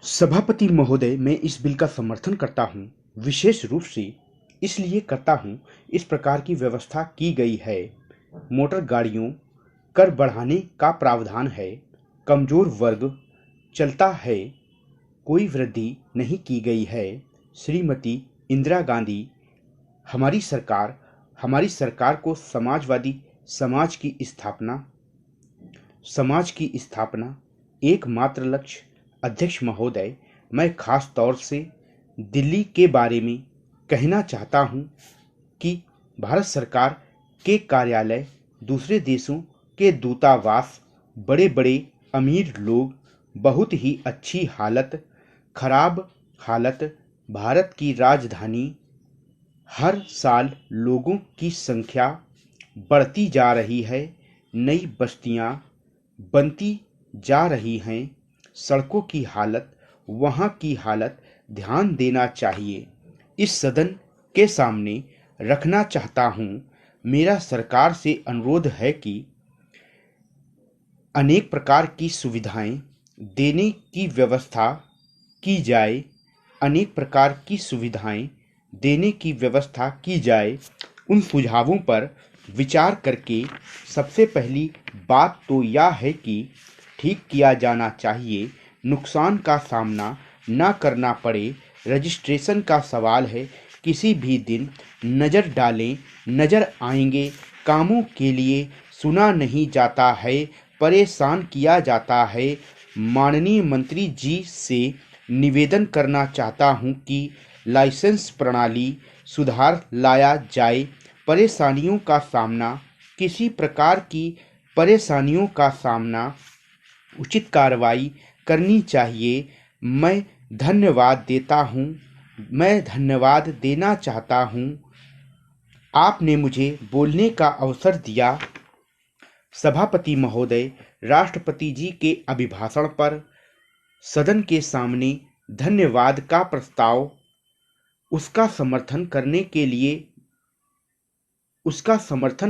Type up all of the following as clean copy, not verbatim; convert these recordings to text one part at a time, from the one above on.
सभापति महोदय, मैं इस बिल का समर्थन करता हूं। विशेष रूप से इसलिए करता हूं, इस प्रकार की व्यवस्था की गई है। मोटर गाड़ियों कर बढ़ाने का प्रावधान है। कमजोर वर्ग चलता है, कोई वृद्धि नहीं की गई है। श्रीमती इंदिरा गांधी हमारी सरकार को समाज की स्थापना एकमात्र लक्ष्य। अध्यक्ष महोदय, मैं खास तौर से दिल्ली के बारे में कहना चाहता हूं कि भारत सरकार के कार्यालय, दूसरे देशों के दूतावास, बड़े-बड़े अमीर लोग, बहुत ही अच्छी हालत, खराब हालत। भारत की राजधानी, हर साल लोगों की संख्या बढ़ती जा रही है। नई बस्तियां बनती जा रही हैं। सड़कों की हालत, वहाँ की हालत ध्यान देना चाहिए। इस सदन के सामने रखना चाहता हूँ। मेरा सरकार से अनुरोध है कि अनेक प्रकार की सुविधाएं देने की व्यवस्था की जाए। उन सुझावों पर विचार करके सबसे पहली बात तो यह है कि ठीक किया जाना चाहिए, नुकसान का सामना न करना पड़े। रजिस्ट्रेशन का सवाल है, किसी भी दिन नज़र डालें, नज़र आएंगे कामों के लिए सुना नहीं जाता है, परेशान किया जाता है। माननीय मंत्री जी से निवेदन करना चाहता हूं कि लाइसेंस प्रणाली सुधार लाया जाए। किसी प्रकार की परेशानियों का सामना उचित कार्रवाई करनी चाहिए। मैं धन्यवाद देना चाहता हूं। आपने मुझे बोलने का अवसर दिया। सभापति महोदय, राष्ट्रपति जी के अभिभाषण पर सदन के सामने धन्यवाद का प्रस्ताव, उसका समर्थन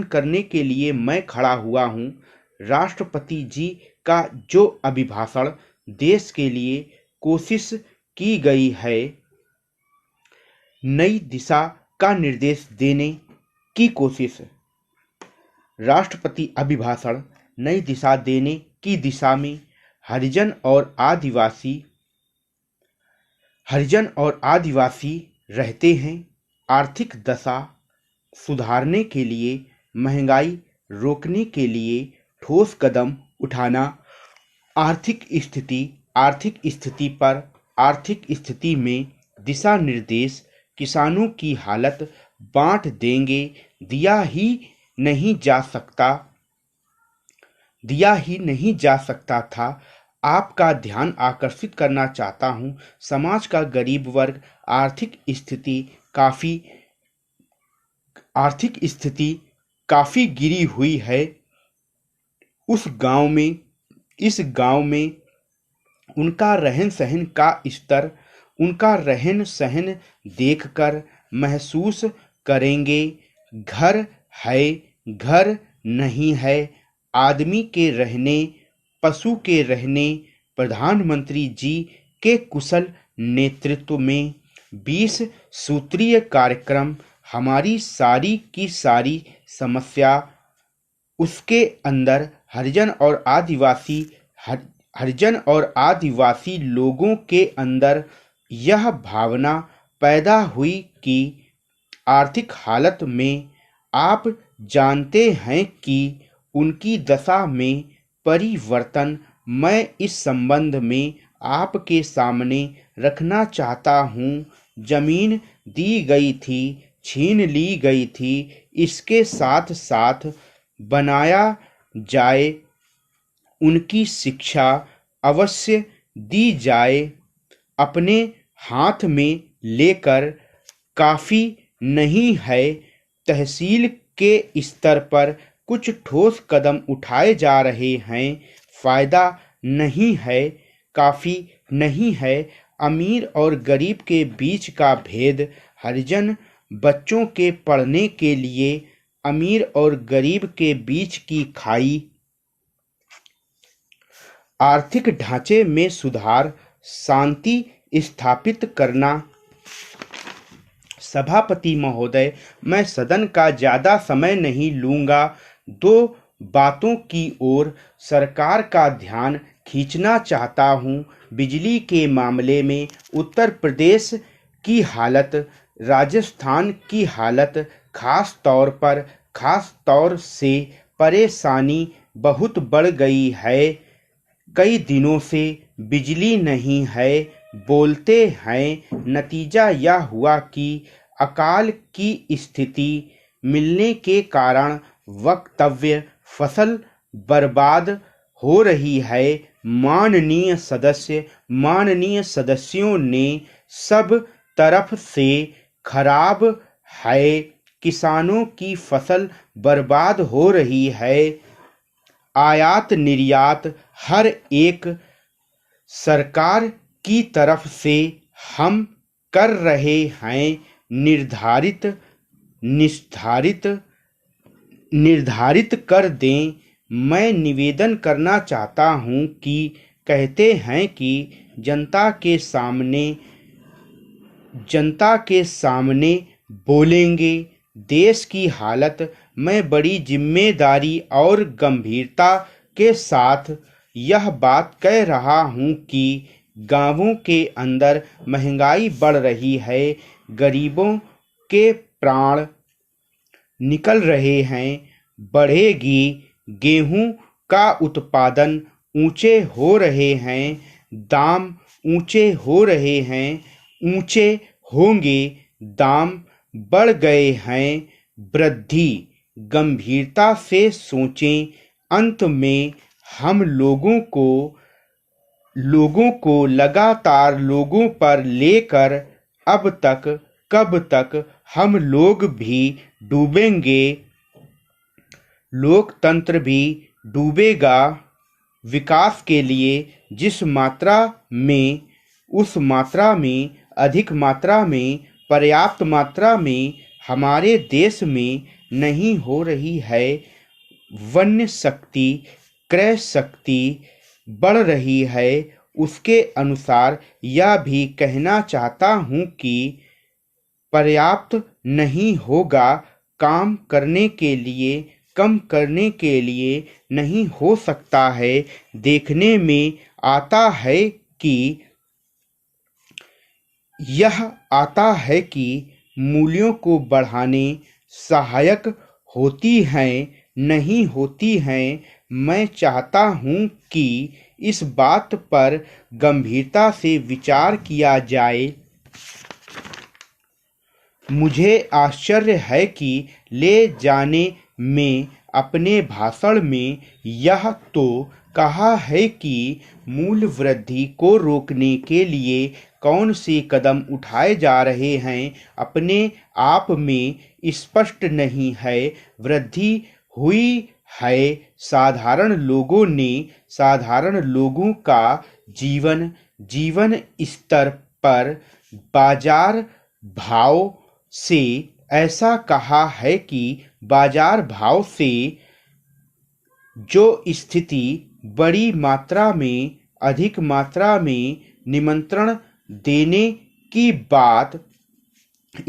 करने के लिए मैं खड़ा हुआ हूं। राष्ट्रपति जी का जो अभिभाषण देश के लिए कोशिश की गई है, नई दिशा का निर्देश देने की कोशिश, राष्ट्रपति अभिभाषण नई दिशा देने की दिशा में हरिजन और आदिवासी रहते हैं। आर्थिक दशा सुधारने के लिए, महंगाई रोकने के लिए ठोस कदम उठाना, आर्थिक स्थिति में दिशा निर्देश, किसानों की हालत बांट देंगे, दिया ही नहीं जा सकता था। आपका ध्यान आकर्षित करना चाहता हूं। समाज का गरीब वर्ग आर्थिक स्थिति काफी गिरी हुई है। इस गांव में उनका रहन सहन देखकर महसूस करेंगे, घर है, घर नहीं है। आदमी के रहने, पशु के रहने। प्रधानमंत्री जी के कुशल नेतृत्व में 20 सूत्रीय कार्यक्रम हमारी सारी की सारी समस्या, उसके अंदर हरिजन और आदिवासी लोगों के अंदर यह भावना पैदा हुई कि आर्थिक हालत में आप जानते हैं कि उनकी दशा में परिवर्तन। मैं इस संबंध में आपके सामने रखना चाहता हूँ। जमीन दी गई थी, छीन ली गई थी, इसके साथ साथ बनाया जाए। उनकी शिक्षा अवश्य दी जाए। अपने हाथ में लेकर काफी नहीं है। तहसील के स्तर पर कुछ ठोस कदम उठाए जा रहे हैं, फायदा नहीं है, काफी नहीं है। अमीर और गरीब के बीच का भेद, हरिजन बच्चों के पढ़ने के लिए अमीर और गरीब के बीच की खाई, आर्थिक ढांचे में सुधार, शांति स्थापित करना। सभापति महोदय, मैं सदन का ज़्यादा समय नहीं लूँगा। दो बातों की ओर सरकार का ध्यान खींचना चाहता हूँ। बिजली के मामले में उत्तर प्रदेश की हालत, राजस्थान की हालत, खास तौर से परेशानी बहुत बढ़ गई है। कई दिनों से बिजली नहीं है, बोलते हैं। नतीजा यह हुआ कि अकाल की स्थिति मिलने के कारण वक्तव्य फसल बर्बाद हो रही है। माननीय सदस्यों ने सब तरफ से खराब है। किसानों की फसल बर्बाद हो रही है। आयात निर्यात हर एक सरकार की तरफ से हम कर रहे हैं। निर्धारित कर दें। मैं निवेदन करना चाहता हूं कि कहते हैं कि जनता के सामने बोलेंगे। देश की हालत मैं बड़ी जिम्मेदारी और गंभीरता के साथ यह बात कह रहा हूं कि गांवों के अंदर महंगाई बढ़ रही है। गरीबों के प्राण निकल रहे हैं। बढ़ेगी। गेहूं का उत्पादन ऊंचे हो रहे हैं। दाम ऊंचे हो रहे हैं। ऊंचे होंगे। दाम बढ़ गए हैं। वृद्धि गंभीरता से सोचें। अंत में हम लोगों को लगातार लोगों पर लेकर कब तक हम लोग भी डूबेंगे। लोकतंत्र भी डूबेगा। विकास के लिए जिस मात्रा में, उस मात्रा में, अधिक मात्रा में, पर्याप्त मात्रा में हमारे देश में नहीं हो रही है। वन्य शक्ति, क्रय शक्ति बढ़ रही है। उसके अनुसार यह भी कहना चाहता हूँ कि पर्याप्त नहीं होगा। कम करने के लिए नहीं हो सकता है। देखने में आता है कि मूल्यों को बढ़ाने सहायक होती हैं, नहीं होती हैं। मैं चाहता हूं कि इस बात पर गंभीरता से विचार किया जाए। मुझे आश्चर्य है कि ले जाने में अपने भाषण में यह तो कहा है कि मूल्य वृद्धि को रोकने के लिए कौन से कदम उठाए जा रहे हैं, अपने आप में स्पष्ट नहीं है। वृद्धि हुई है। साधारण लोगों का जीवन स्तर पर बाजार भाव से, ऐसा कहा है कि बाजार भाव से जो स्थिति बड़ी मात्रा में, अधिक मात्रा में निमंत्रण देने की बात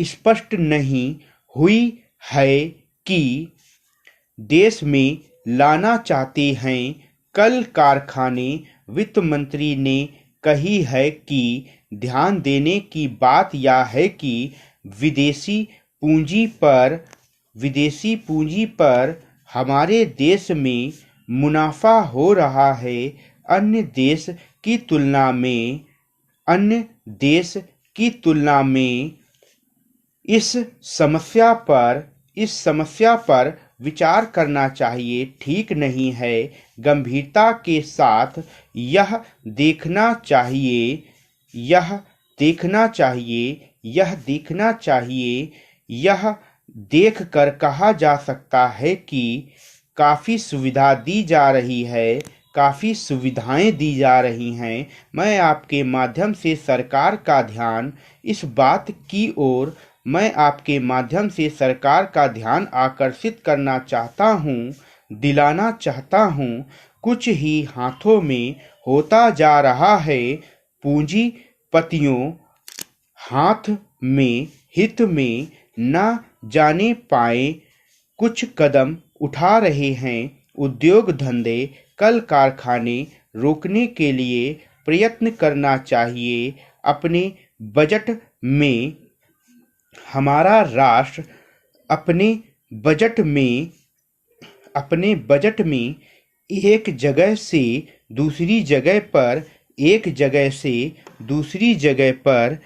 स्पष्ट नहीं हुई है कि देश में लाना चाहते हैं। कल कारखाने वित्त मंत्री ने कही है कि ध्यान देने की बात यह है कि विदेशी पूंजी पर हमारे देश में मुनाफा हो रहा है। अन्य देश की तुलना में इस समस्या पर विचार करना चाहिए। ठीक नहीं है। गंभीरता के साथ यह देखना चाहिए। यह देखकर कहा जा सकता है कि काफ़ी सुविधाएं दी जा रही हैं। मैं आपके माध्यम से सरकार का ध्यान इस बात की ओर आकर्षित करना चाहता हूँ, दिलाना चाहता हूँ। कुछ ही हाथों में होता जा रहा है पूंजीपतियों हाथ में हित में न जाने पाए कुछ कदम उठा रहे हैं। उद्योग धंधे कल कारखाने रोकने के लिए प्रयत्न करना चाहिए। अपने बजट में हमारा राष्ट्र अपने बजट में एक जगह से दूसरी जगह पर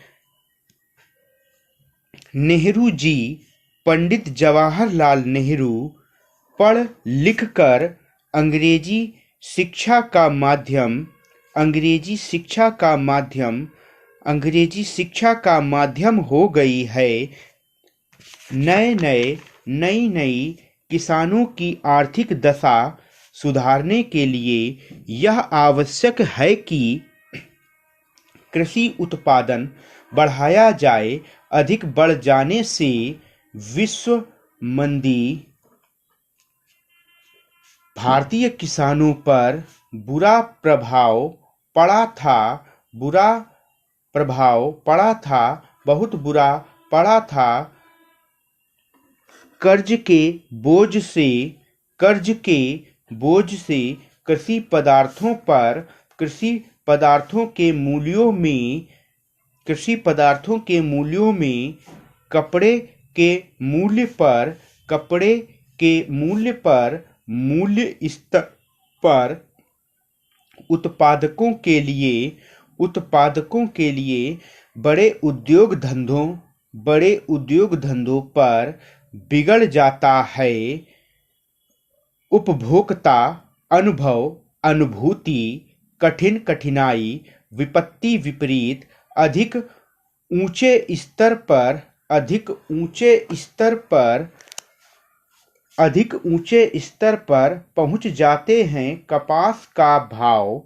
नेहरू जी, पंडित जवाहरलाल नेहरू पढ़ लिख कर अंग्रेजी शिक्षा का माध्यम हो गई है। नई नई किसानों की आर्थिक दशा सुधारने के लिए यह आवश्यक है कि कृषि उत्पादन बढ़ाया जाए। अधिक बढ़ जाने से विश्व मंदी भारतीय किसानों पर बुरा प्रभाव पड़ा था, बहुत बुरा पड़ा था। कर्ज के बोझ से कृषि पदार्थों के मूल्यों में कपड़े के मूल्य स्तर पर उत्पादकों के लिए बड़े उद्योग धंधों पर बिगड़ जाता है। उपभोक्ता अनुभूति कठिनाई विपत्ति विपरीत अधिक ऊंचे स्तर पर पहुंच जाते हैं। कपास का भाव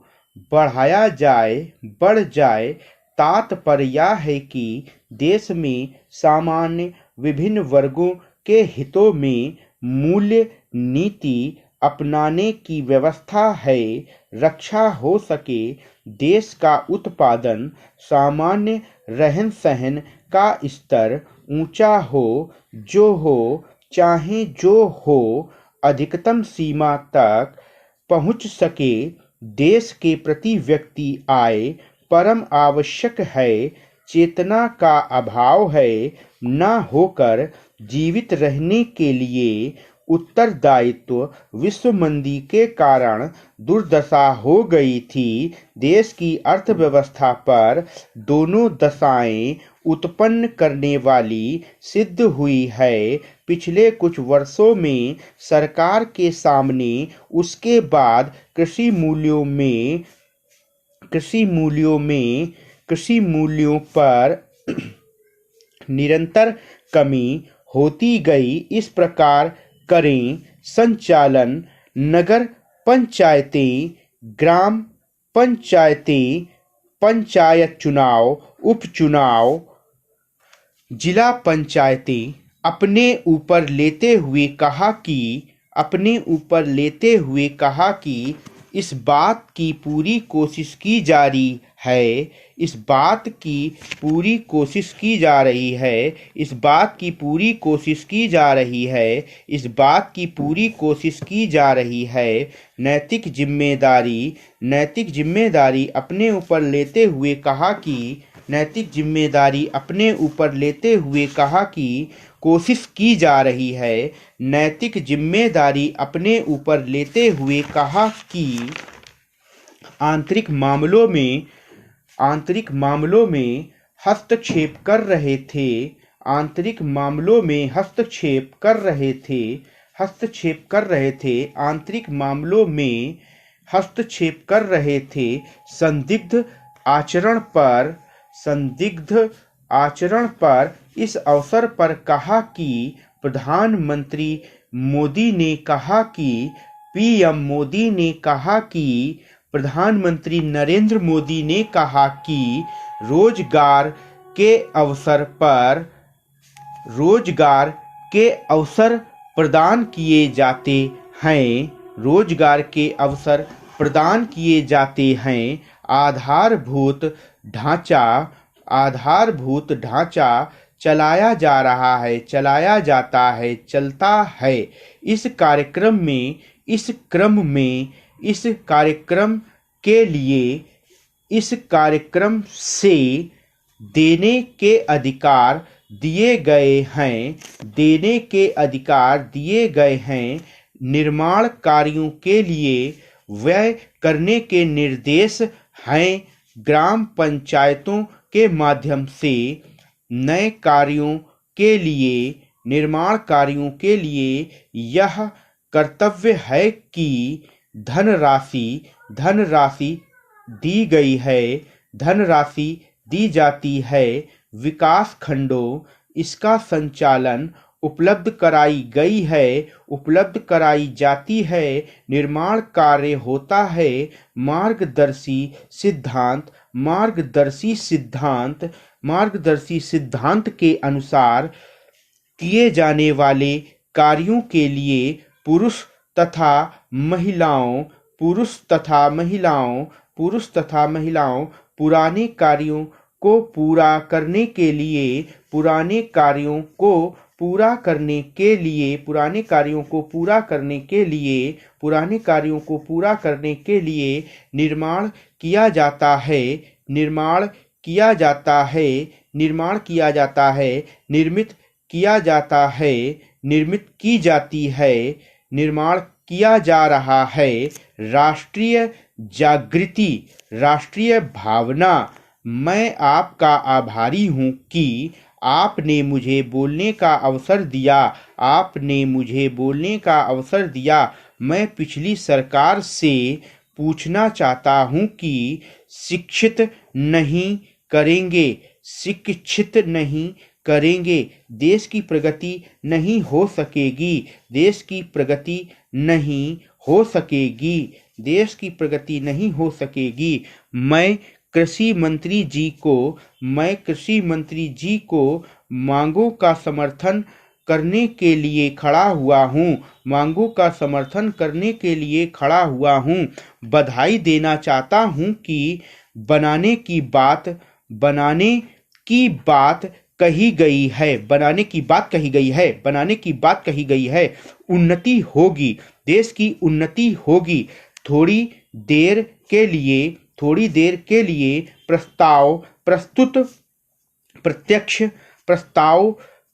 बढ़ जाए। तात्पर्य यह है कि देश में सामान्य विभिन्न वर्गों के हितों में मूल्य नीति अपनाने की व्यवस्था है। रक्षा हो सके, देश का उत्पादन, सामान्य रहन सहन का स्तर ऊंचा हो, चाहे जो हो, अधिकतम सीमा तक पहुंच सके। देश के प्रति व्यक्ति आय परम आवश्यक है। चेतना का अभाव है। न होकर जीवित रहने के लिए उत्तरदायित्व विश्व मंदी के कारण दुर्दशा हो गई थी। देश की अर्थव्यवस्था पर दोनों दशाएं उत्पन्न करने वाली सिद्ध हुई है। पिछले कुछ वर्षों में सरकार के सामने उसके बाद कृषि मूल्यों पर निरंतर कमी होती गई। इस प्रकार करें संचालन, नगर पंचायतें, ग्राम पंचायतें, पंचायत चुनाव, उपचुनाव, जिला पंचायतें अपने ऊपर लेते हुए कहा कि इस बात की पूरी कोशिश की जा रही है नैतिक जिम्मेदारी अपने ऊपर लेते हुए कहा कि कोशिश की जा रही है। नैतिक जिम्मेदारी अपने ऊपर लेते हुए कहा कि आंतरिक मामलों में हस्तक्षेप कर रहे थे। संदिग्ध आचरण पर इस अवसर पर कहा कि प्रधानमंत्री मोदी ने कहा कि पीएम मोदी ने कहा कि प्रधानमंत्री नरेंद्र मोदी ने कहा कि रोजगार के अवसर प्रदान किए जाते हैं। आधारभूत ढांचा चलाया जा रहा है, चलाया जाता है, चलता है। इस कार्यक्रम से देने के अधिकार दिए गए हैं। निर्माण कार्यों के लिए व्यय करने के निर्देश हैं। ग्राम पंचायतों के माध्यम से नए निर्माण कार्यों के लिए यह कर्तव्य है कि धनराशि दी जाती है। विकास खंडों इसका संचालन उपलब्ध कराई जाती है। निर्माण कार्य होता है। मार्गदर्शी सिद्धांत के अनुसार किए जाने वाले कार्यों के लिए पुरुष तथा महिलाओं पुराने कार्यों को पूरा करने के लिए निर्माण किया जाता है। निर्मित किया जाती है। निर्माण किया जा रहा है। राष्ट्रीय भावना। मैं आपका आभारी हूँ कि आपने मुझे बोलने का अवसर दिया। मैं पिछली सरकार से पूछना चाहता हूँ कि शिक्षित नहीं करेंगे, देश की प्रगति नहीं हो सकेगी। मैं कृषि मंत्री जी को मांगों का समर्थन करने के लिए खड़ा हुआ हूँ। बधाई देना चाहता हूँ कि बनाने की बात कही गई है। उन्नति होगी, देश की उन्नति होगी। थोड़ी देर के लिए प्रस्ताव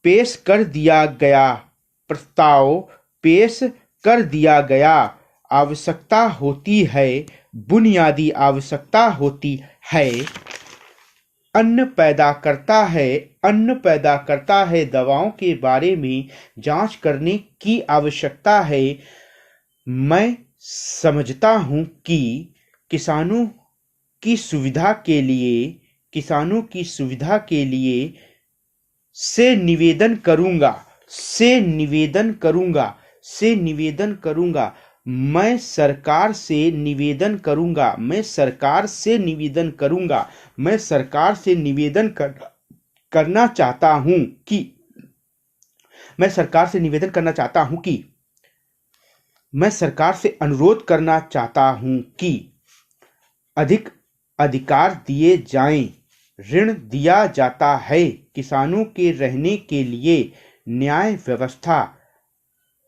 पेश कर दिया गया। बुनियादी आवश्यकता होती है। अन्न पैदा करता है। दवाओं के बारे में जांच करने की आवश्यकता है। मैं समझता हूँ कि किसानों की सुविधा के लिए से निवेदन करूंगा। मैं सरकार से निवेदन करना चाहता हूं कि मैं सरकार से अनुरोध करना चाहता हूं कि अधिक अधिकार दिए जाएं। ऋण दिया जाता है। किसानों के रहने के लिए न्याय व्यवस्था।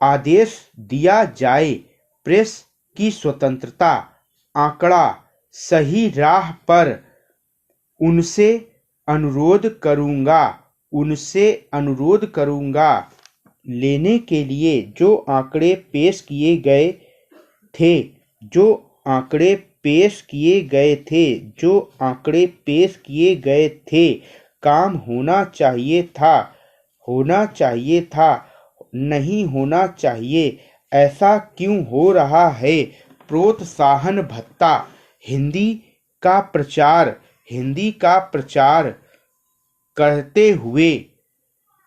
आदेश दिया जाए। प्रेस की स्वतंत्रता। आंकड़ा सही राह पर। उनसे अनुरोध करूंगा लेने के लिए जो आंकड़े पेश किए गए थे काम होना चाहिए था नहीं होना चाहिए। ऐसा क्यों हो रहा है? प्रोत्साहन भत्ता। हिंदी का प्रचार करते हुए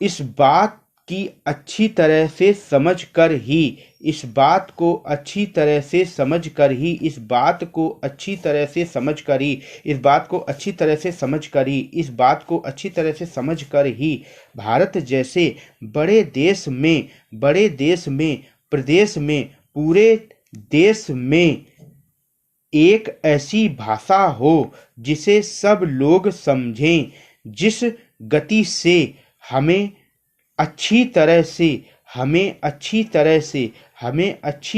इस बात को अच्छी तरह से समझकर ही इस बात को अच्छी तरह से समझकर ही भारत जैसे बड़े देश में पूरे देश में एक ऐसी भाषा हो जिसे सब लोग समझें, जिस गति से हमें अच्छी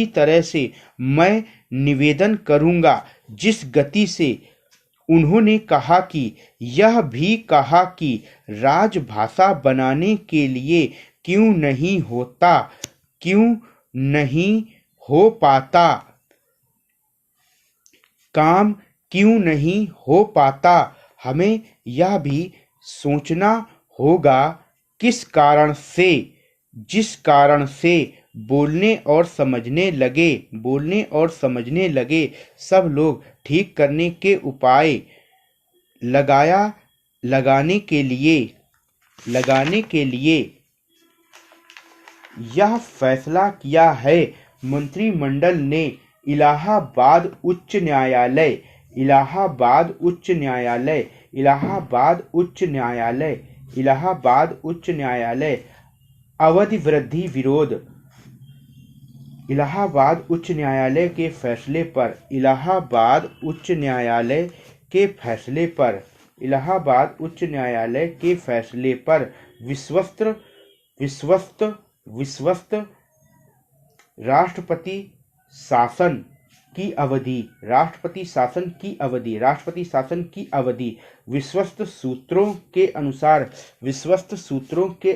तरह से मैं निवेदन करूंगा। जिस गति से उन्होंने कहा कि यह भी कहा कि राजभाषा बनाने के लिए क्यों नहीं हो पाता काम, क्यों नहीं हो पाता। हमें यह भी सोचना होगा किस कारण से, जिस कारण से बोलने और समझने लगे सब लोग ठीक करने के उपाय लगाने के लिए यह फैसला किया है। मंत्रिमंडल ने इलाहाबाद उच्च न्यायालय अवधि वृद्धि विरोध इलाहाबाद उच्च न्यायालय के फैसले पर विश्वस्त राष्ट्रपति शासन की अवधि विश्वस्त सूत्रों के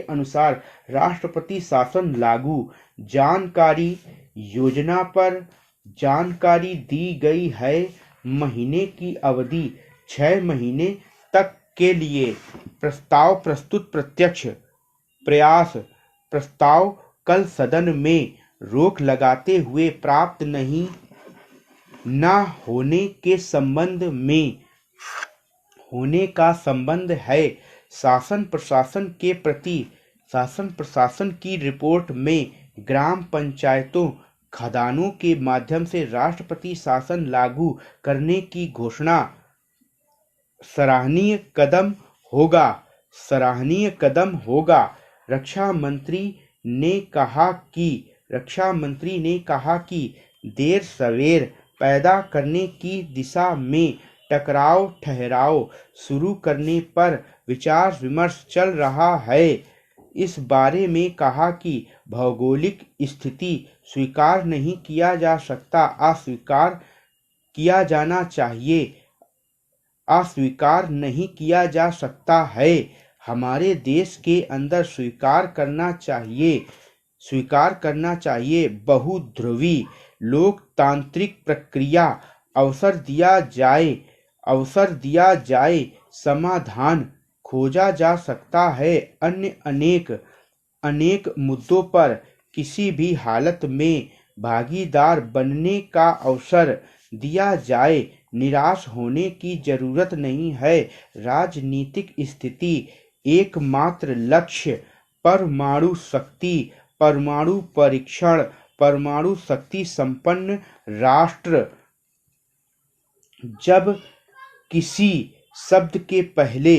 अनुसार राष्ट्रपति शासन लागू। जानकारी योजना पर जानकारी दी गई है। महीने की अवधि 6 महीने तक के लिए प्रस्ताव प्रस्तुत प्रत्यक्ष प्रयास प्रस्ताव कल सदन में रोक लगाते हुए प्राप्त न होने का संबंध है। शासन प्रशासन की रिपोर्ट में ग्राम पंचायतों खदानों के माध्यम से राष्ट्रपति शासन लागू करने की घोषणा सराहनीय कदम होगा। रक्षा मंत्री ने कहा कि देर सवेर पैदा करने की दिशा में टकराव ठहराव शुरू करने पर विचार विमर्श चल रहा है। इस बारे में कहा कि भौगोलिक स्थिति स्वीकार नहीं किया जा सकता, अस्वीकार नहीं किया जा सकता है। हमारे देश के अंदर स्वीकार चाहिए बहुध्रुवी लोकतांत्रिक प्रक्रिया अवसर दिया जाए समाधान खोजा जा सकता है। अन्य अनेक मुद्दों पर किसी भी हालत में भागीदार बनने का अवसर दिया जाए। निराश होने की जरूरत नहीं है। राजनीतिक स्थिति एकमात्र लक्ष्य परमाणु शक्ति, परमाणु परीक्षण, परमाणु शक्ति संपन्न राष्ट्र। जब किसी शब्द के पहले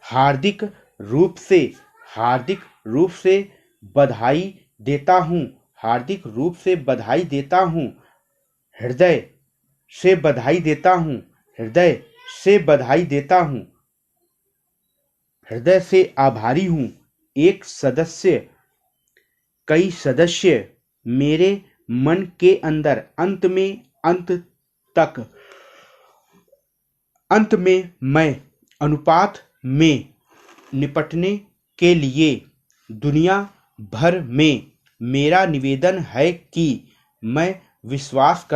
हार्दिक रूप से बधाई देता हूँ, हृदय से बधाई देता हूँ, हृदय से आभारी हूँ। कई सदस्य मेरे मन के अंदर अंत में मैं अनुपात में निपटने के लिए दुनिया भर में मेरा निवेदन है कि मैं विश्वास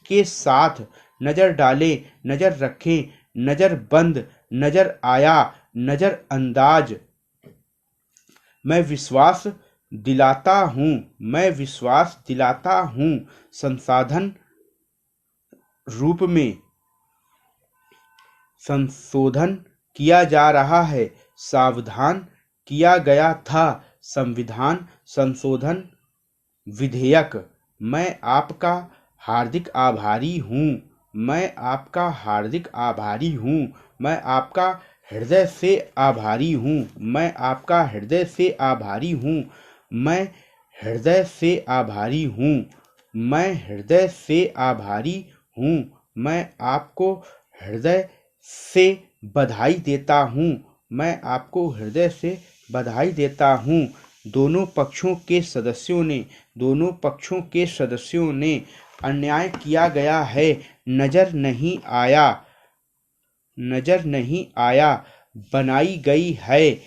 के साथ नजर डालें, नजर रखें, नजरबंद, नजर आया, नजरअंदाज। मैं विश्वास दिलाता हूँ संसाधन रूप में संशोधन किया जा रहा है। सावधान किया गया था संविधान संशोधन विधेयक। मैं आपका हार्दिक आभारी हूँ। हृदय से आभारी हूँ। मैं आपका हृदय से आभारी हूँ। मैं हृदय से आभारी हूँ। मैं हृदय से आभारी हूँ। मैं आपको हृदय से बधाई देता हूँ। मैं आपको हृदय से बधाई देता हूँ। दोनों पक्षों के सदस्यों ने अन्याय किया गया है। नजर नहीं आया बनाई गई है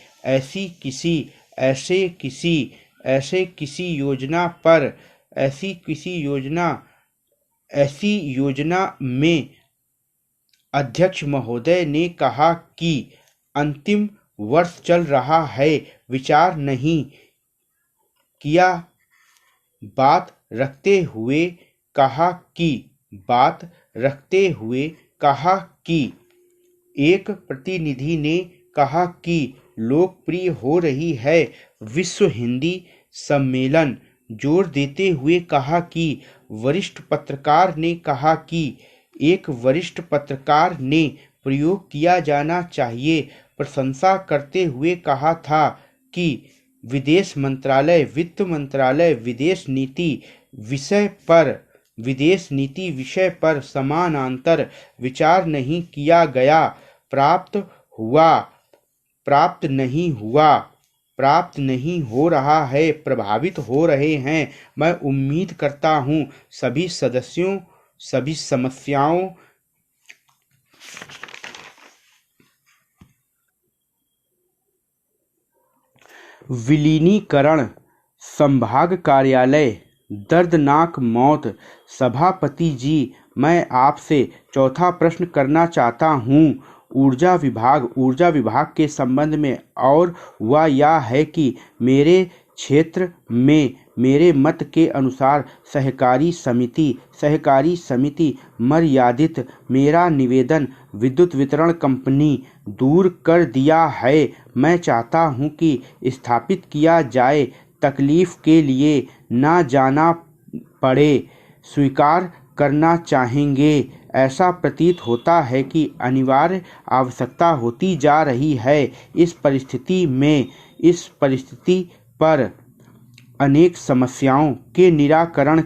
ऐसी योजना में अध्यक्ष महोदय ने कहा कि अंतिम वर्ष चल रहा है, विचार नहीं किया। बात रखते हुए कहा कि एक प्रतिनिधि ने कहा कि लोकप्रिय हो रही है विश्व हिंदी सम्मेलन। जोर देते हुए कहा कि वरिष्ठ पत्रकार ने कहा कि एक वरिष्ठ पत्रकार ने प्रयोग किया जाना चाहिए। प्रशंसा करते हुए कहा था कि विदेश मंत्रालय, वित्त मंत्रालय विदेश नीति विषय पर समानांतर विचार नहीं किया गया। प्राप्त नहीं हो रहा है, प्रभावित हो रहे हैं। मैं उम्मीद करता हूं सभी समस्याओं विलीनीकरण, संभाग कार्यालय, दर्दनाक मौत। सभापति जी, मैं आपसे चौथा प्रश्न करना चाहता हूँ ऊर्जा विभाग के संबंध में, और वह यह है कि मेरे क्षेत्र में मेरे मत के अनुसार सहकारी समिति मर्यादित मेरा निवेदन विद्युत वितरण कंपनी दूर कर दिया है। मैं चाहता हूं कि स्थापित किया जाए, तकलीफ के लिए ना जाना पड़े। स्वीकार करना चाहेंगे। ऐसा प्रतीत होता है कि अनिवार्य आवश्यकता होती जा रही है। इस परिस्थिति पर अनेक समस्याओं के निराकरण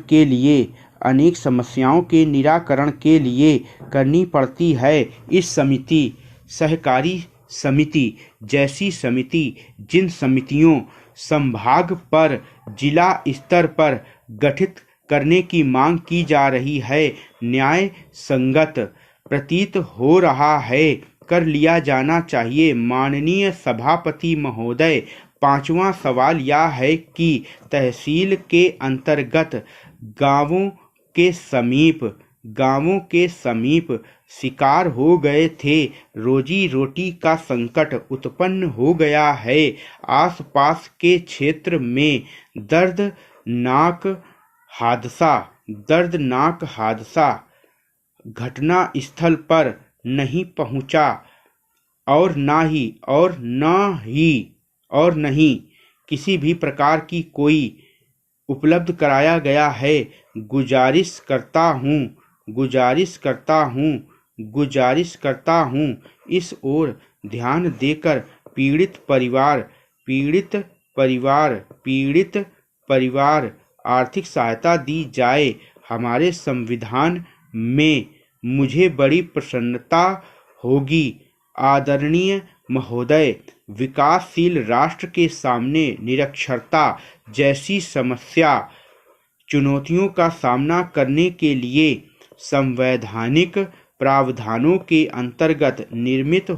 के लिए करनी पड़ती है। इस सहकारी समिति जैसी समिति, जिन समितियों संभाग पर जिला स्तर पर गठित करने की मांग की जा रही है, न्याय संगत प्रतीत हो रहा है, कर लिया जाना चाहिए। माननीय सभापति महोदय, पांचवा सवाल यह है कि तहसील के अंतर्गत गांवों के समीप शिकार हो गए थे। रोजी रोटी का संकट उत्पन्न हो गया है। आसपास के क्षेत्र में दर्दनाक हादसा घटना स्थल पर नहीं पहुंचा और नहीं किसी भी प्रकार की कोई उपलब्ध कराया गया है। गुजारिश करता हूं इस ओर ध्यान देकर पीड़ित परिवार आर्थिक सहायता दी जाए। हमारे संविधान में मुझे बड़ी प्रसन्नता होगी। आदरणीय महोदय, विकासशील राष्ट्र के सामने निरक्षरता जैसी चुनौतियों का सामना करने के लिए संवैधानिक प्रावधानों के अंतर्गत निर्मित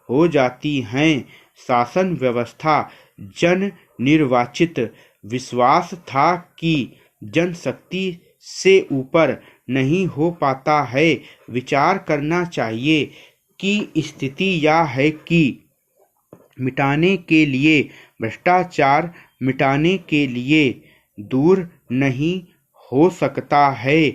हो जाती हैं। शासन व्यवस्था जन निर्वाचित। विश्वास था कि जनशक्ति से ऊपर नहीं हो पाता है। विचार करना चाहिए कि स्थिति यह है कि भ्रष्टाचार मिटाने के लिए दूर नहीं हो सकता है।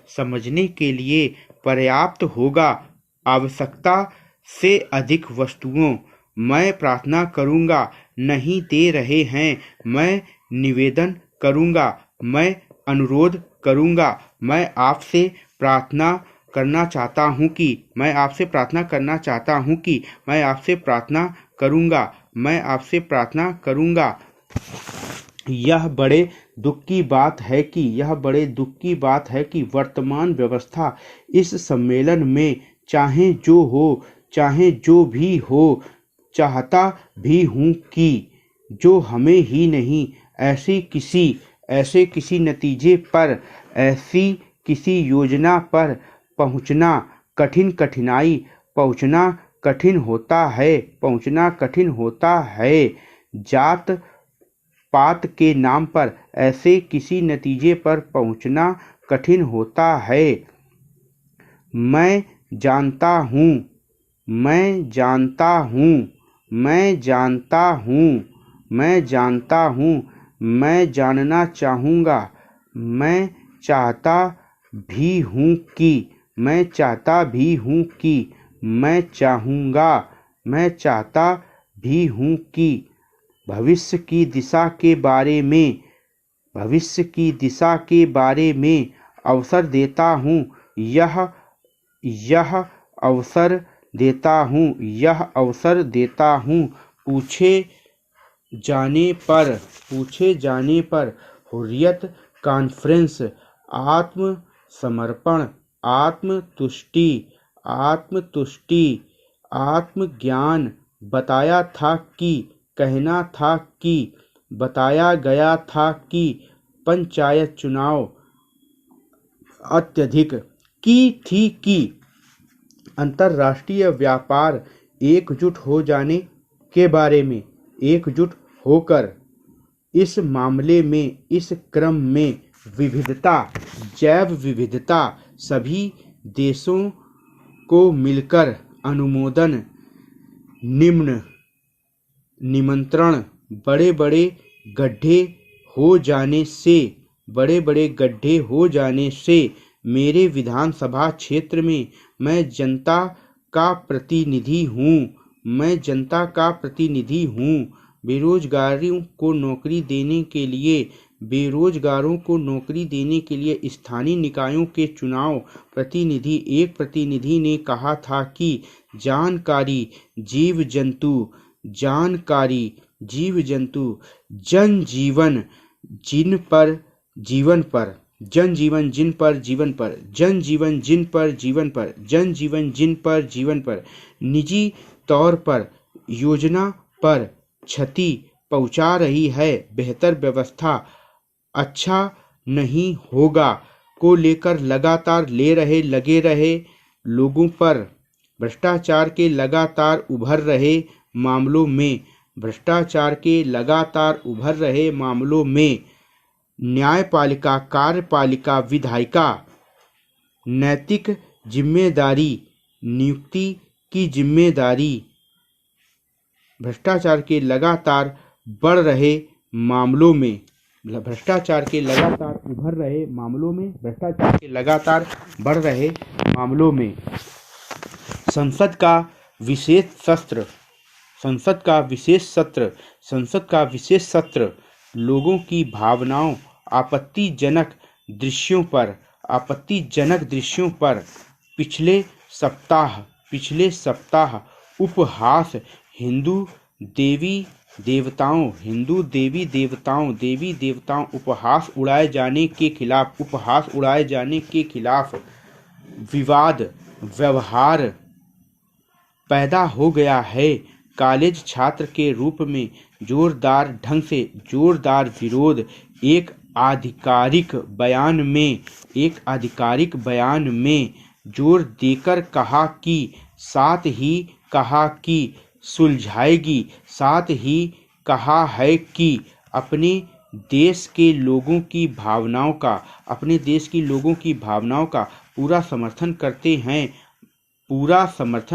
समझने के लिए पर्याप्त होगा। आवश्यकता से अधिक वस्तुओं मैं प्रार्थना करूंगा नहीं दे रहे हैं। मैं निवेदन करूंगा, मैं अनुरोध करूँगा। मैं आपसे प्रार्थना करना चाहता हूँ कि मैं आपसे प्रार्थना करना चाहता हूँ कि मैं आपसे प्रार्थना करूँगा। मैं आपसे प्रार्थना करूँगा। यह बड़े दुख की बात है कि वर्तमान व्यवस्था इस सम्मेलन में चाहे जो हो, चाहे जो भी हो, चाहता भी हूँ कि जो हमें ही नहीं ऐसे किसी नतीजे पर, ऐसी किसी योजना पर पहुँचना कठिन होता है। जात पात के नाम पर ऐसे किसी नतीजे पर पहुँचना कठिन होता है। मैं जानता हूँ, मैं जानना चाहूँगा। मैं चाहता भी हूँ कि भविष्य की दिशा के बारे में अवसर देता हूँ। यह अवसर देता हूँ। पूछे जाने पर हुर्रियत कॉन्फ्रेंस आत्मसमर्पण, आत्मज्ञान बताया गया था कि पंचायत चुनाव अत्यधिक की थी कि अंतर्राष्ट्रीय व्यापार एकजुट होकर इस क्रम में जैव विविधता सभी देशों को मिलकर अनुमोदन निमंत्रण बड़े बड़े गड्ढे हो जाने से मेरे विधानसभा क्षेत्र में मैं जनता का प्रतिनिधि हूँ। बेरोजगारों को नौकरी देने के लिए स्थानीय निकायों के चुनाव एक प्रतिनिधि ने कहा था कि जानकारी जीव जंतु जनजीवन जिन पर जीवन पर निजी तौर पर योजना पर क्षति पहुंचा रही है। बेहतर व्यवस्था अच्छा नहीं होगा को लेकर लगातार लगे रहे लोगों पर भ्रष्टाचार के लगातार उभर रहे मामलों में न्यायपालिका, कार्यपालिका, विधायिका नैतिक जिम्मेदारी, नियुक्ति की जिम्मेदारी, भ्रष्टाचार के लगातार बढ़ रहे मामलों में संसद का विशेष सत्र लोगों की भावनाओं, आपत्तिजनक दृश्यों पर पिछले सप्ताह उपहास हिंदू देवी देवताओं उपहास उड़ाए जाने के खिलाफ विवाद व्यवहार पैदा हो गया है। कॉलेज छात्र के रूप में जोरदार विरोध एक आधिकारिक बयान में जोर देकर कहा कि साथ ही सुलझाएगी, साथ ही कहा है कि अपने देश के लोगों की भावनाओं का पूरा समर्थन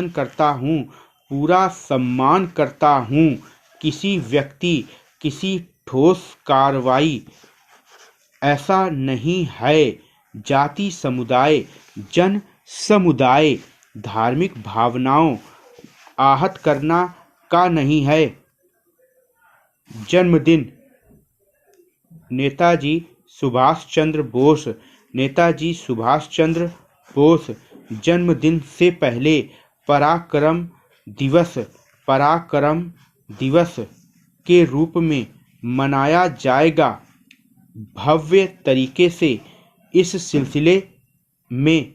करता हूँ, पूरा सम्मान करता हूँ। किसी ठोस कार्रवाई ऐसा नहीं है। जाति समुदाय, जन समुदाय, धार्मिक भावनाओं आहत करना का नहीं है। जन्मदिन नेताजी सुभाष चंद्र बोस नेताजी सुभाष चंद्र बोस जन्मदिन से पहले पराक्रम दिवस के रूप में मनाया जाएगा। भव्य तरीके से इस सिलसिले में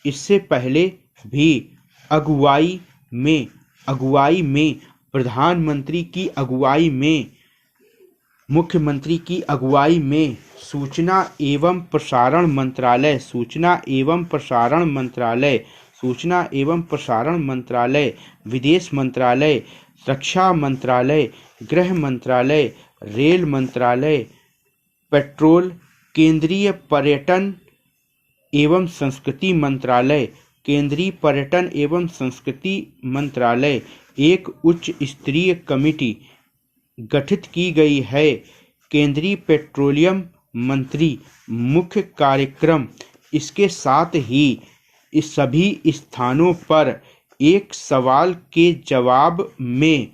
इससे पहले भी अगुवाई में प्रधानमंत्री की अगुवाई में, मुख्यमंत्री की अगुवाई में सूचना एवं प्रसारण मंत्रालय, विदेश मंत्रालय, रक्षा मंत्रालय, गृह मंत्रालय, रेल मंत्रालय, पेट्रोल, केंद्रीय पर्यटन एवं संस्कृति मंत्रालय, एक उच्च स्तरीय कमेटी गठित की गई है। केंद्रीय पेट्रोलियम मंत्री मुख्य कार्यक्रम। इसके साथ ही इस सभी स्थानों पर एक सवाल के जवाब में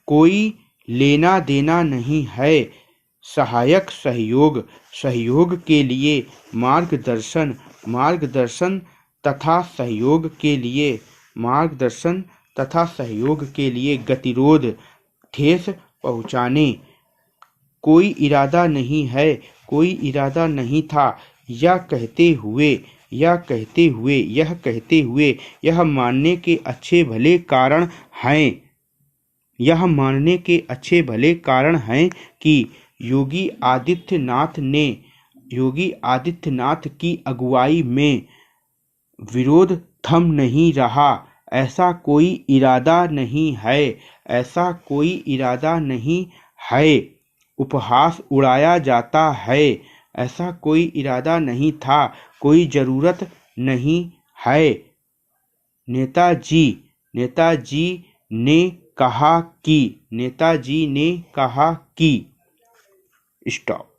कोई लेना देना नहीं है। सहायक सहयोग के लिए मार्गदर्शन तथा सहयोग के लिए गतिरोध, ठेस पहुँचाने। कोई इरादा नहीं था। यह कहते हुए यह मानने के अच्छे भले कारण हैं कि योगी आदित्यनाथ की अगुवाई में विरोध थम नहीं रहा। ऐसा कोई इरादा नहीं है। उपहास उड़ाया जाता है। ऐसा कोई इरादा नहीं था। कोई जरूरत नहीं है। नेताजी ने कहा कि स्टॉप।